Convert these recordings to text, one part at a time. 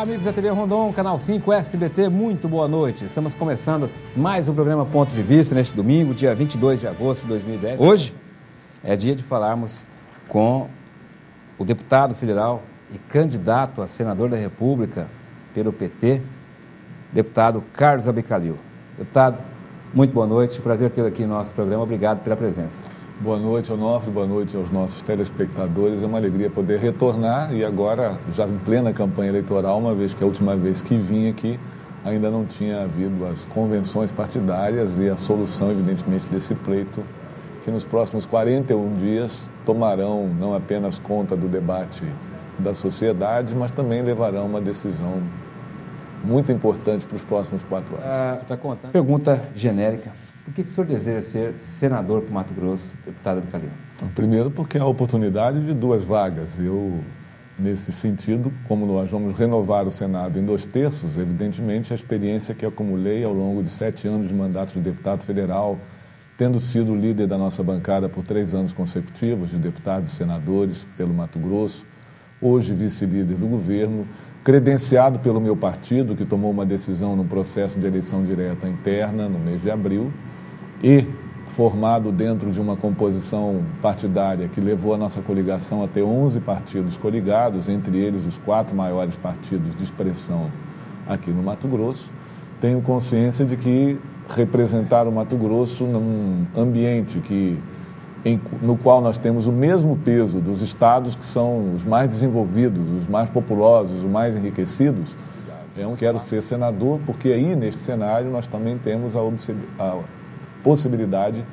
Olá, amigos da TV Rondon, Canal 5, SBT, muito boa noite. Estamos começando mais um programa Ponto de Vista neste domingo, dia 22 de agosto de 2010. Hoje é dia de falarmos com o deputado federal e candidato a senador da República pelo PT, deputado Carlos Abicalil. Deputado, muito boa noite, prazer tê-lo aqui no nosso programa, obrigado pela presença. Boa noite, Onofre, boa noite aos nossos telespectadores. É uma alegria poder retornar e agora, já em plena campanha eleitoral, uma vez que a última vez que vim aqui ainda não tinha havido as convenções partidárias e a solução, evidentemente, desse pleito, que nos próximos 41 dias tomarão não apenas conta do debate da sociedade, mas também levarão uma decisão muito importante para os próximos 4 anos. Tá contando? Pergunta genérica. Por que o senhor deseja ser senador para o Mato Grosso, deputado Abicalil? Primeiro porque é a oportunidade de 2 vagas. Eu, nesse sentido, como nós vamos renovar o Senado em 2/3, evidentemente a experiência que acumulei ao longo de 7 anos de mandato de deputado federal, tendo sido líder da nossa bancada por 3 anos consecutivos de deputados e senadores pelo Mato Grosso, hoje vice-líder do governo, credenciado pelo meu partido, que tomou uma decisão no processo de eleição direta interna no mês de abril, e formado dentro de uma composição partidária que levou a nossa coligação a ter 11 partidos coligados, entre eles os 4 maiores partidos de expressão aqui no Mato Grosso, tenho consciência de que representar o Mato Grosso num ambiente no qual nós temos o mesmo peso dos estados que são os mais desenvolvidos, os mais populosos, os mais enriquecidos. Eu quero ser senador porque aí, neste cenário, nós também temos a possibilidade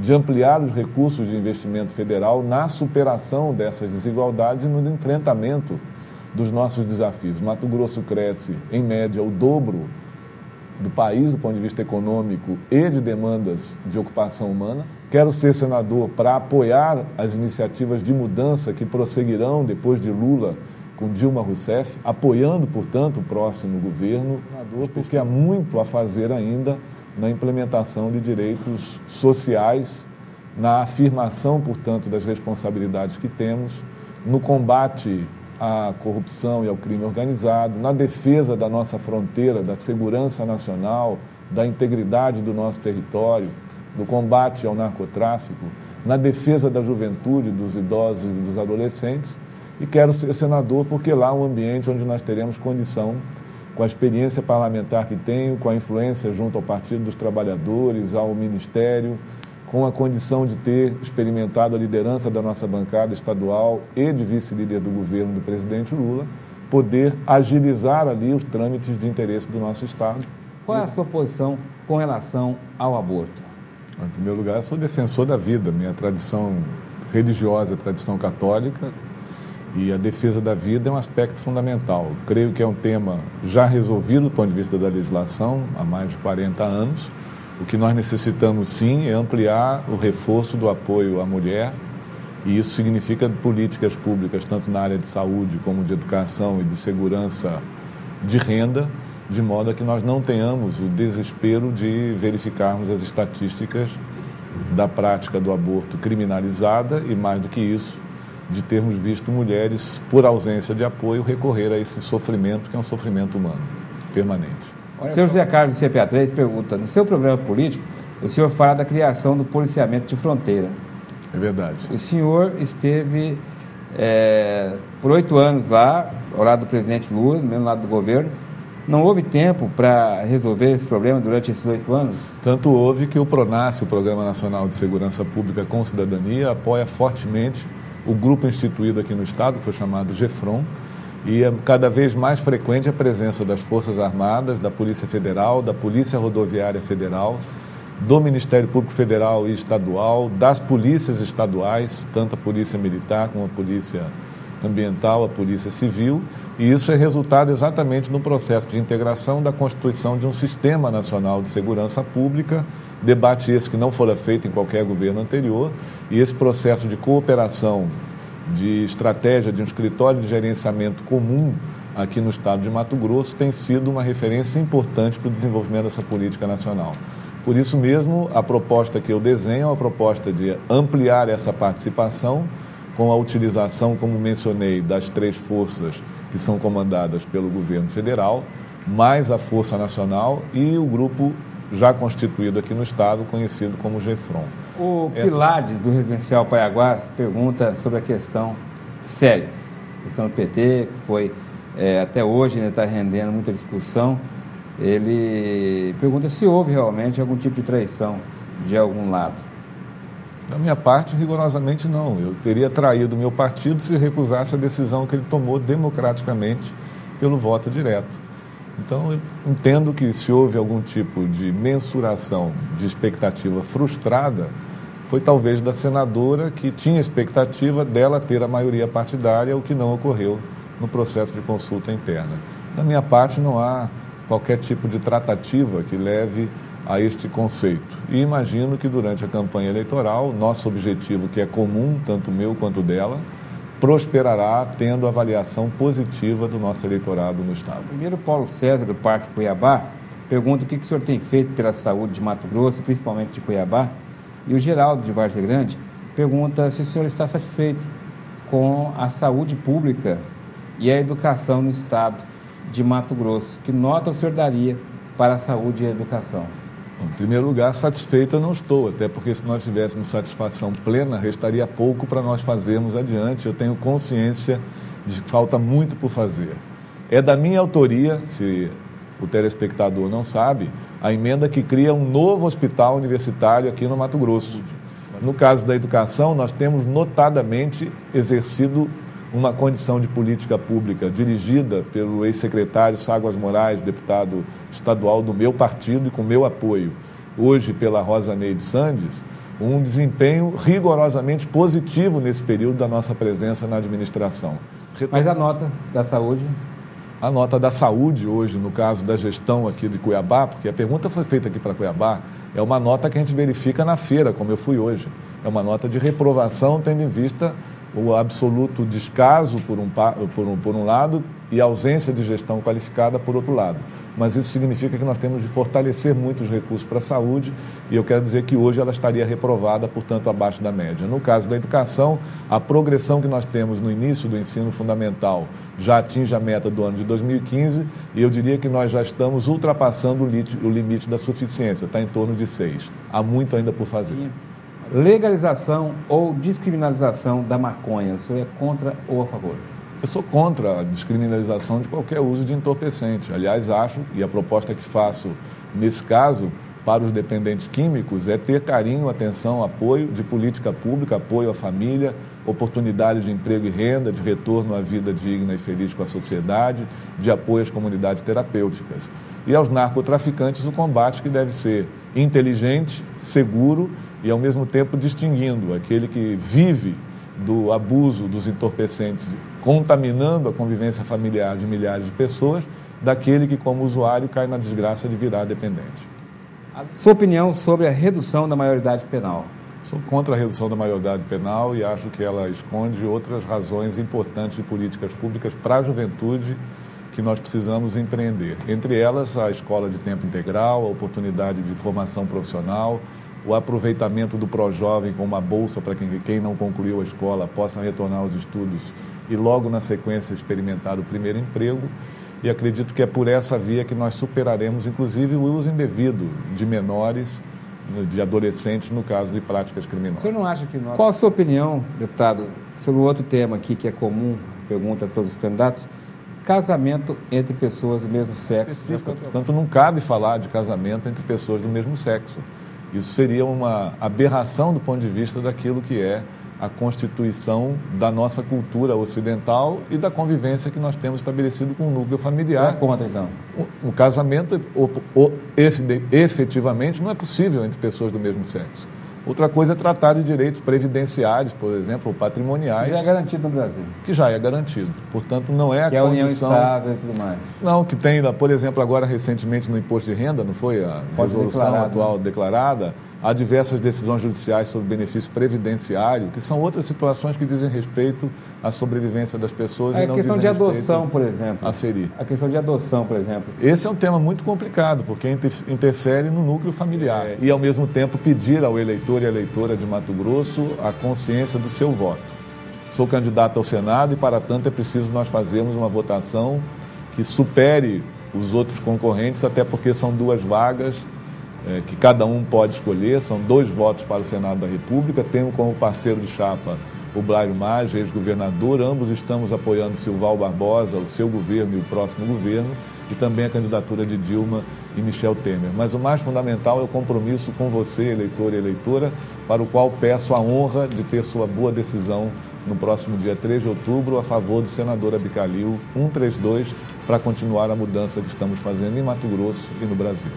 de ampliar os recursos de investimento federal na superação dessas desigualdades e no enfrentamento dos nossos desafios. Mato Grosso cresce, em média, o dobro do país do ponto de vista econômico e de demandas de ocupação humana. Quero ser senador para apoiar as iniciativas de mudança que prosseguirão depois de Lula com Dilma Rousseff, apoiando, portanto, o próximo governo, porque há muito a fazer ainda na implementação de direitos sociais, na afirmação, portanto, das responsabilidades que temos, no combate à corrupção e ao crime organizado, na defesa da nossa fronteira, da segurança nacional, da integridade do nosso território, no combate ao narcotráfico, na defesa da juventude, dos idosos e dos adolescentes. E quero ser senador porque lá é um ambiente onde nós teremos condição, com a experiência parlamentar que tenho, com a influência junto ao Partido dos Trabalhadores, ao Ministério, com a condição de ter experimentado a liderança da nossa bancada estadual e de vice-líder do governo do presidente Lula, poder agilizar ali os trâmites de interesse do nosso Estado. Qual é a sua posição com relação ao aborto? Em primeiro lugar, eu sou defensor da vida. Minha tradição religiosa é a tradição católica e a defesa da vida é um aspecto fundamental. Creio que é um tema já resolvido do ponto de vista da legislação há mais de 40 anos. O que nós necessitamos, sim, é ampliar o reforço do apoio à mulher, e isso significa políticas públicas, tanto na área de saúde como de educação e de segurança de renda, de modo a que nós não tenhamos o desespero de verificarmos as estatísticas da prática do aborto criminalizada e, mais do que isso, de termos visto mulheres, por ausência de apoio, recorrer a esse sofrimento, que é um sofrimento humano, permanente. O senhor José Carlos, do CPA3, pergunta, no seu programa político, o senhor fala da criação do policiamento de fronteira. É verdade. O senhor esteve por 8 anos lá, ao lado do presidente Lula, no mesmo lado do governo. Não houve tempo para resolver esse problema durante esses 8 anos? Tanto houve que o PRONASSE, o Programa Nacional de Segurança Pública com Cidadania, apoia fortemente o grupo instituído aqui no Estado, que foi chamado GEFRON, e é cada vez mais frequente a presença das Forças Armadas, da Polícia Federal, da Polícia Rodoviária Federal, do Ministério Público Federal e Estadual, das polícias estaduais, tanto a Polícia Militar como a Polícia Ambiental, a Polícia Civil, e isso é resultado exatamente no processo de integração da constituição de um Sistema Nacional de Segurança Pública, debate esse que não fora feito em qualquer governo anterior, e esse processo de cooperação, de estratégia de um escritório de gerenciamento comum aqui no estado de Mato Grosso tem sido uma referência importante para o desenvolvimento dessa política nacional. Por isso mesmo, a proposta que eu desenho é uma proposta de ampliar essa participação com a utilização, como mencionei, das 3 forças que são comandadas pelo governo federal, mais a Força Nacional e o grupo já constituído aqui no Estado, conhecido como GEFRON. O Pilares, do Residencial Paiaguás, pergunta sobre a questão SERES, questão do PT, que foi até hoje ainda está rendendo muita discussão. Ele pergunta se houve realmente algum tipo de traição de algum lado. Da minha parte, rigorosamente não. Eu teria traído o meu partido se recusasse a decisão que ele tomou democraticamente pelo voto direto. Então, eu entendo que se houve algum tipo de mensuração de expectativa frustrada, foi talvez da senadora que tinha expectativa dela ter a maioria partidária, o que não ocorreu no processo de consulta interna. Da minha parte, não há qualquer tipo de tratativa que leve a este conceito. E imagino que durante a campanha eleitoral, nosso objetivo, que é comum, tanto meu quanto dela, prosperará tendo avaliação positiva do nosso eleitorado no Estado. Primeiro, Paulo César, do Parque Cuiabá, pergunta o que o senhor tem feito pela saúde de Mato Grosso, principalmente de Cuiabá. E o Geraldo, de Várzea Grande, pergunta se o senhor está satisfeito com a saúde pública e a educação no Estado de Mato Grosso. Que nota o senhor daria para a saúde e a educação? Em primeiro lugar, satisfeito eu não estou, até porque se nós tivéssemos satisfação plena, restaria pouco para nós fazermos adiante. Eu tenho consciência de que falta muito por fazer. É da minha autoria, se o telespectador não sabe, a emenda que cria um novo hospital universitário aqui no Mato Grosso. No caso da educação, nós temos notadamente exercido uma condição de política pública dirigida pelo ex-secretário Ságuas Moraes, deputado estadual do meu partido e com meu apoio, hoje pela Rosa Neide Sandes, um desempenho rigorosamente positivo nesse período da nossa presença na administração. Mas a nota da saúde? A nota da saúde hoje, no caso da gestão aqui de Cuiabá, porque a pergunta foi feita aqui para Cuiabá, é uma nota que a gente verifica na feira, como eu fui hoje. É uma nota de reprovação, tendo em vista o absoluto descaso por um lado e a ausência de gestão qualificada por outro lado. Mas isso significa que nós temos de fortalecer muito os recursos para a saúde e eu quero dizer que hoje ela estaria reprovada, portanto, abaixo da média. No caso da educação, a progressão que nós temos no início do ensino fundamental já atinge a meta do ano de 2015 e eu diria que nós já estamos ultrapassando o limite da suficiência, está em torno de 6. Há muito ainda por fazer. Legalização ou descriminalização da maconha, o senhor é contra ou a favor? Eu sou contra a descriminalização de qualquer uso de entorpecente. Aliás, acho, e a proposta que faço nesse caso para os dependentes químicos é ter carinho, atenção, apoio de política pública, apoio à família, oportunidade de emprego e renda, de retorno à vida digna e feliz com a sociedade, de apoio às comunidades terapêuticas. E aos narcotraficantes o combate que deve ser inteligente, seguro e, ao mesmo tempo, distinguindo aquele que vive do abuso dos entorpecentes, contaminando a convivência familiar de milhares de pessoas, daquele que, como usuário, cai na desgraça de virar dependente. A sua opinião sobre a redução da maioridade penal? Sou contra a redução da maioridade penal e acho que ela esconde outras razões importantes de políticas públicas para a juventude que nós precisamos empreender. Entre elas, a escola de tempo integral, a oportunidade de formação profissional, o aproveitamento do Projovem com uma bolsa para quem não concluiu a escola possa retornar aos estudos e logo na sequência experimentar o primeiro emprego. E acredito que é por essa via que nós superaremos, inclusive, o uso indevido de menores, de adolescentes, no caso de práticas criminosas. O senhor não acha que nós... Qual a sua opinião, deputado, sobre o outro tema aqui que é comum, pergunta a todos os candidatos, casamento entre pessoas do mesmo sexo? Portanto, não cabe falar de casamento entre pessoas do mesmo sexo. Isso seria uma aberração do ponto de vista daquilo que é a constituição da nossa cultura ocidental e da convivência que nós temos estabelecido com o núcleo familiar. Você é contra, então? Um casamento, efetivamente, não é possível entre pessoas do mesmo sexo. Outra coisa é tratar de direitos previdenciários, por exemplo, ou patrimoniais. Que já é garantido no Brasil. Que já é garantido. Portanto, não é a condição... Que é a união estável e tudo mais. Não, que tem, por exemplo, agora recentemente no imposto de renda, não foi a resolução atual declarada, há diversas decisões judiciais sobre benefício previdenciário, que são outras situações que dizem respeito à sobrevivência das pessoas e não dizem respeito... A questão de adoção, por exemplo. Aferir. A questão de adoção, por exemplo. Esse é um tema muito complicado, porque interfere no núcleo familiar. E, ao mesmo tempo, pedir ao eleitor e à eleitora de Mato Grosso a consciência do seu voto. Sou candidato ao Senado e, para tanto, é preciso nós fazermos uma votação que supere os outros concorrentes, até porque são 2 vagas que cada um pode escolher, são 2 votos para o Senado da República. Temos como parceiro de chapa o Blairo Maggi, ex-governador, ambos estamos apoiando Silval Barbosa, o seu governo e o próximo governo, e também a candidatura de Dilma e Michel Temer. Mas o mais fundamental é o compromisso com você, eleitor e eleitora, para o qual peço a honra de ter sua boa decisão no próximo dia 3 de outubro, a favor do senador Abicalil 132, para continuar a mudança que estamos fazendo em Mato Grosso e no Brasil.